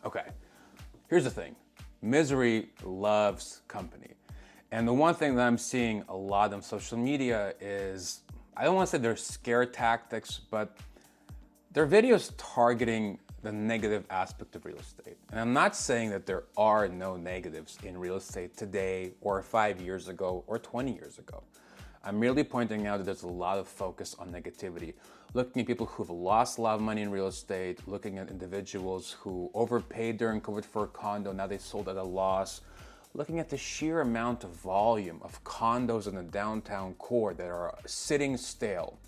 Okay, here's the thing. Misery loves company. And the one thing that I'm seeing a lot on social media is, I don't want to say they're scare tactics, but they're videos targeting the negative aspect of real estate. And I'm not saying that there are no negatives in real estate today or 5 years ago or 20 years ago. I'm merely pointing out that there's a lot of focus on negativity, looking at people who've lost a lot of money in real estate, looking at individuals who overpaid during COVID for a condo, now they sold at a loss, looking at the sheer amount of volume of condos in the downtown core that are sitting stale.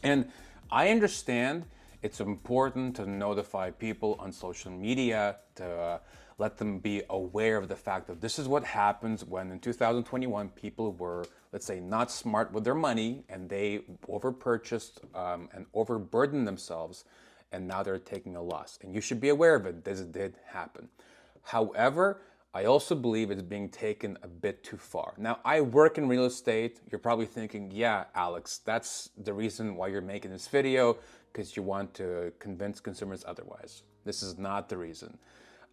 And I understand it's important to notify people on social media to let them be aware of the fact that this is what happens when in 2021 people were, let's say, not smart with their money and they overpurchased and overburdened themselves, and now they're taking a loss. And you should be aware of it. This did happen. However, I also believe it's being taken a bit too far. Now, I work in real estate. You're probably thinking, yeah, Alex, that's the reason why you're making this video, because you want to convince consumers otherwise. This is not the reason.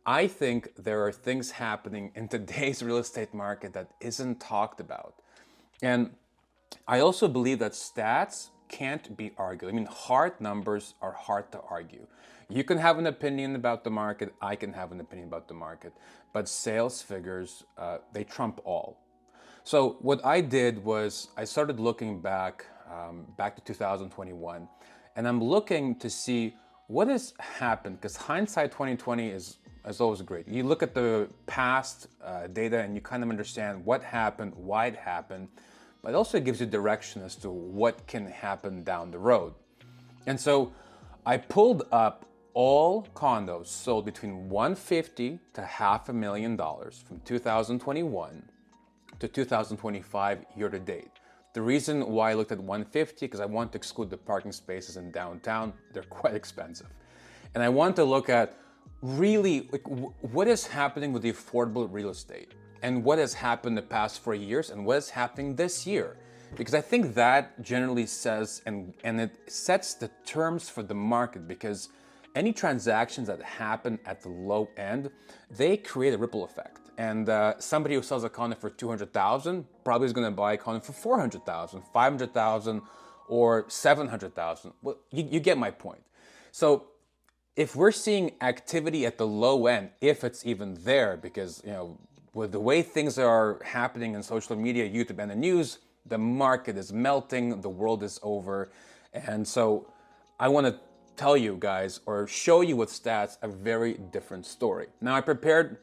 I think there are things happening in today's real estate market that isn't talked about. And I also believe that stats can't be argued. I mean, hard numbers are hard to argue. You can have an opinion about the market, I can have an opinion about the market, but sales figures, they trump all. So what I did was I started looking back to 2021, and I'm looking to see what has happened, because hindsight 2020 is always great. You look at the past data and you kind of understand what happened, why it happened, but it also gives you direction as to what can happen down the road. And so I pulled up all condos sold between $150,000 to $500,000 from 2021 to 2025 year to date. The reason why I looked at 150 because I want to exclude the parking spaces in downtown. They're quite expensive. And I want to look at really what is happening with the affordable real estate and what has happened the past 4 years and what is happening this year. Because I think that generally says and it sets the terms for the market, because any transactions that happen at the low end, they create a ripple effect. And somebody who sells a condo for $200,000 probably is going to buy a condo for $400,000, $500,000, or $700,000. Well, you get my point. So if we're seeing activity at the low end, if it's even there, because with the way things are happening in social media, YouTube, and the news, the market is melting, the world is over, and so I want to tell you guys or show you with stats a very different story. Now I prepared,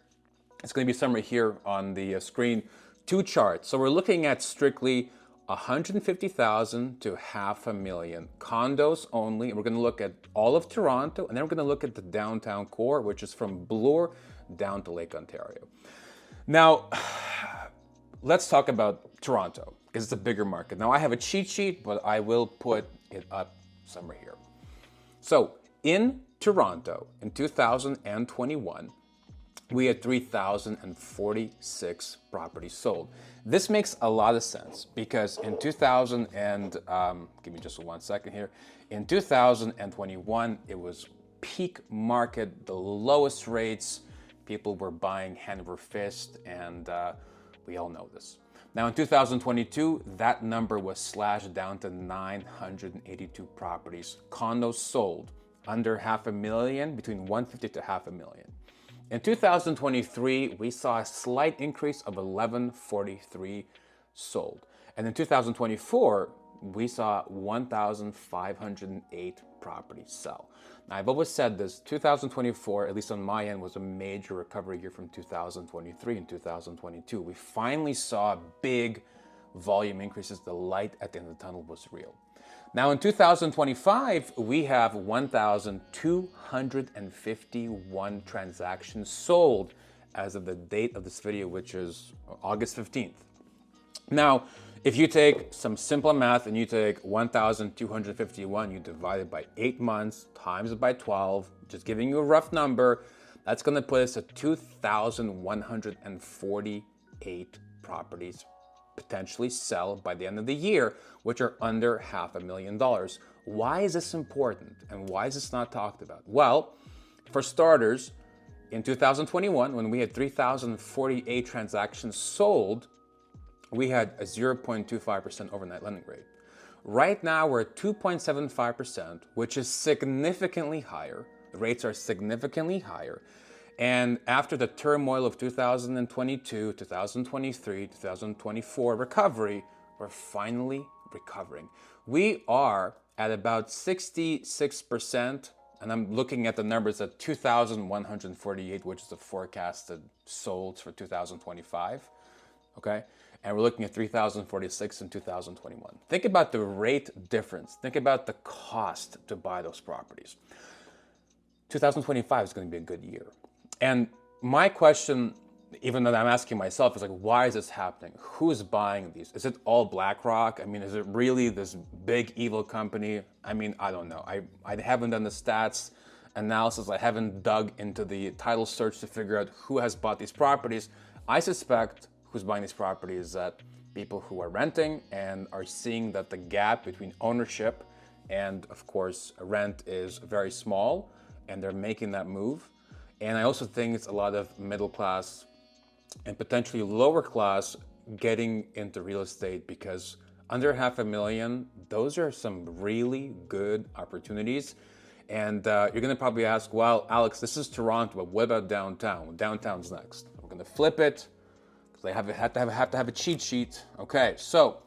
it's going to be somewhere here on the screen, 2 charts. So we're looking at strictly 150,000 to $500,000 condos only. We're going to look at all of Toronto, and then we're going to look at the downtown core, which is from Bloor down to Lake Ontario. Now, let's talk about Toronto, because it's a bigger market. Now I have a cheat sheet, but I will put it up somewhere here. So in Toronto in 2021, we had 3,046 properties sold. This makes a lot of sense because in 2000 and, give me just 1 second here. In 2021, it was peak market, the lowest rates. People were buying hand over fist, and we all know this. Now in 2022, that number was slashed down to 982 properties. Condos sold under $500,000, between $150,000 to $500,000. In 2023, we saw a slight increase of 1,143 sold. And in 2024, we saw 1,508 properties sell. Now, I've always said this, 2024, at least on my end, was a major recovery year from 2023 and 2022. We finally saw big volume increases. The light at the end of the tunnel was real. Now in 2025, we have 1,251 transactions sold as of the date of this video, which is August 15th. Now, if you take some simple math and you take 1,251, you divide it by 8 months, times it by 12, just giving you a rough number, that's going to put us at 2,148 properties potentially sell by the end of the year, which are under $500,000. Why is this important and why is this not talked about? Well, for starters, in 2021, when we had 3,048 transactions sold, we had a 0.25% overnight lending rate. Right now, we're at 2.75%, which is significantly higher. The rates are significantly higher. And after the turmoil of 2022, 2023, 2024 recovery, we're finally recovering. We are at about 66%, and I'm looking at the numbers at 2,148, which is the forecasted solds for 2025, okay? And we're looking at 3,046 in 2021. Think about the rate difference. Think about the cost to buy those properties. 2025 is going to be a good year. And my question, even though I'm asking myself, is like, why is this happening? Who's buying these? Is it all BlackRock? I mean, is it really this big evil company? I mean, I don't know. I haven't done the stats analysis. I haven't dug into the title search to figure out who has bought these properties. I suspect who's buying these properties is that people who are renting and are seeing that the gap between ownership and, of course, rent is very small, and they're making that move. And I also think it's a lot of middle class and potentially lower class getting into real estate, because under $500,000, those are some really good opportunities. And you're gonna probably ask, well, Alex, this is Toronto, but what about downtown? Downtown's next. We're gonna flip it, because I have to have a cheat sheet. Okay, so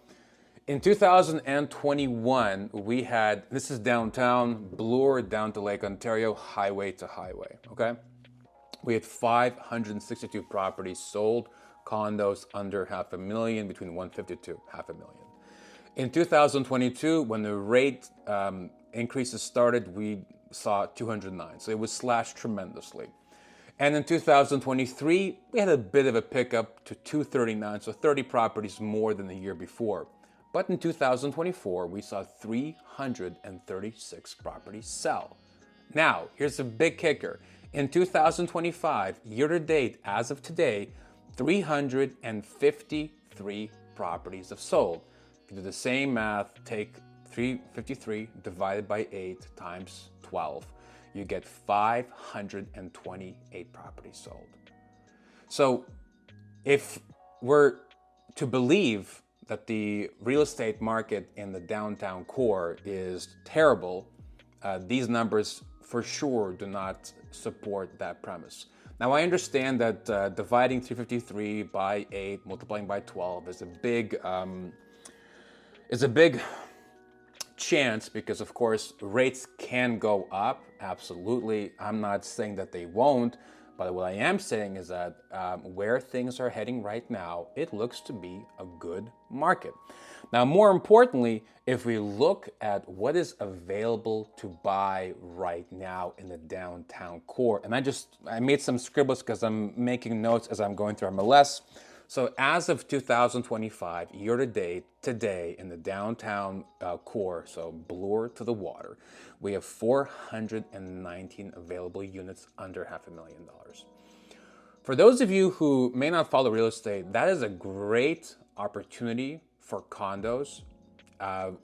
in 2021, we had, this is downtown, Bloor down to Lake Ontario, highway to highway, okay? We had 562 properties sold, condos under $500,000, between 150 to $500,000. In 2022, when the rate increases started, we saw 209, so it was slashed tremendously. And in 2023, we had a bit of a pickup to 239, so 30 properties more than the year before. But in 2024, we saw 336 properties sell. Now, here's a big kicker. In 2025, year to date, as of today, 353 properties have sold. If you do the same math, take 353 divided by 8 times 12, you get 528 properties sold. So if we're to believe that the real estate market in the downtown core is terrible, these numbers for sure do not support that premise. Now, I understand that dividing 353 by 8, multiplying by 12 is a big chance, because of course rates can go up, absolutely. I'm not saying that they won't, but what I am saying is that where things are heading right now, it looks to be a good market. Now, more importantly, if we look at what is available to buy right now in the downtown core, and I made some scribbles because I'm making notes as I'm going through MLS. So as of 2025, year to date, today in the downtown core, so Bloor to the water, we have 419 available units under $500,000. For those of you who may not follow real estate, that is a great opportunity for condos.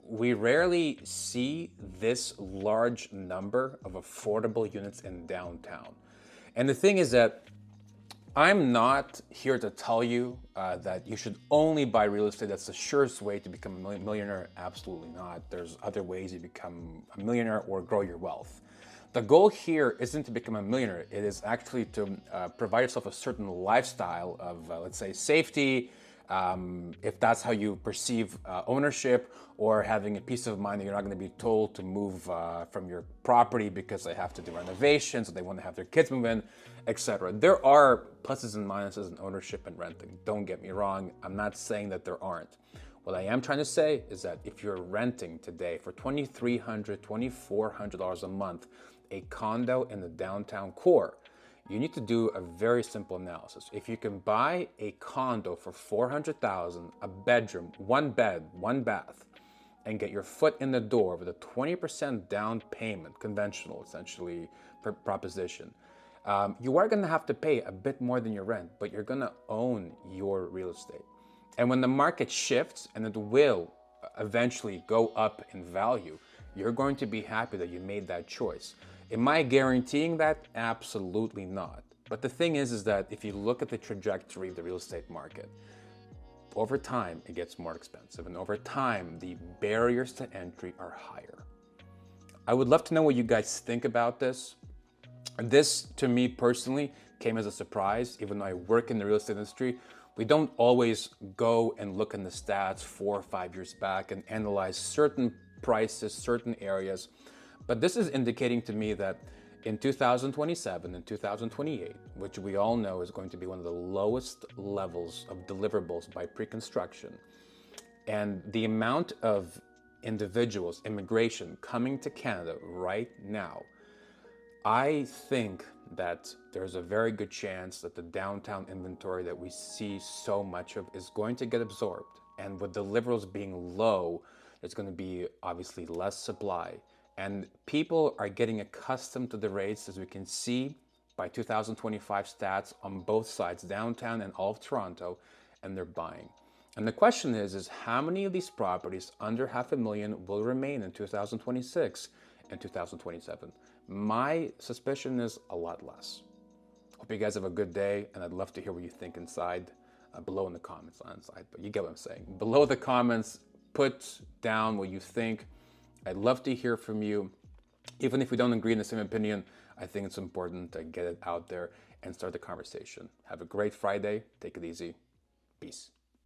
We rarely see this large number of affordable units in downtown. And the thing is that I'm not here to tell you that you should only buy real estate. That's the surest way to become a millionaire. Absolutely not. There's other ways you become a millionaire or grow your wealth. The goal here isn't to become a millionaire. It is actually to provide yourself a certain lifestyle of, let's say, safety, if that's how you perceive ownership, or having a peace of mind that you're not going to be told to move from your property because they have to do renovations, or they want to have their kids move in, etc. There are pluses and minuses in ownership and renting. Don't get me wrong. I'm not saying that there aren't. What I am trying to say is that if you're renting today for $2,300, $2,400 a month, a condo in the downtown core, you need to do a very simple analysis. If you can buy a condo for $400,000, a bedroom, one bed, one bath, and get your foot in the door with a 20% down payment, conventional essentially proposition, you are gonna have to pay a bit more than your rent, but you're gonna own your real estate. And when the market shifts, and it will eventually go up in value, you're going to be happy that you made that choice. Am I guaranteeing that? Absolutely not. But the thing is that if you look at the trajectory of the real estate market, over time it gets more expensive, and over time the barriers to entry are higher. I would love to know what you guys think about this. This, to me personally, came as a surprise. Even though I work in the real estate industry, we don't always go and look in the stats 4 or 5 years back and analyze certain prices, certain areas. But this is indicating to me that in 2027 and 2028, which we all know is going to be one of the lowest levels of deliverables by pre-construction, and the amount of individuals, immigration coming to Canada right now, I think that there's a very good chance that the downtown inventory that we see so much of is going to get absorbed. And with deliverables being low, there's going to be obviously less supply. And people are getting accustomed to the rates, as we can see by 2025 stats on both sides, downtown and all of Toronto, and they're buying. And the question is how many of these properties under $500,000 will remain in 2026 and 2027? My suspicion is a lot less. Hope you guys have a good day, and I'd love to hear what you think inside, below in the comments on inside, but you get what I'm saying. Below the comments, put down what you think. I'd love to hear from you. Even if we don't agree in the same opinion, I think it's important to get it out there and start the conversation. Have a great Friday. Take it easy. Peace.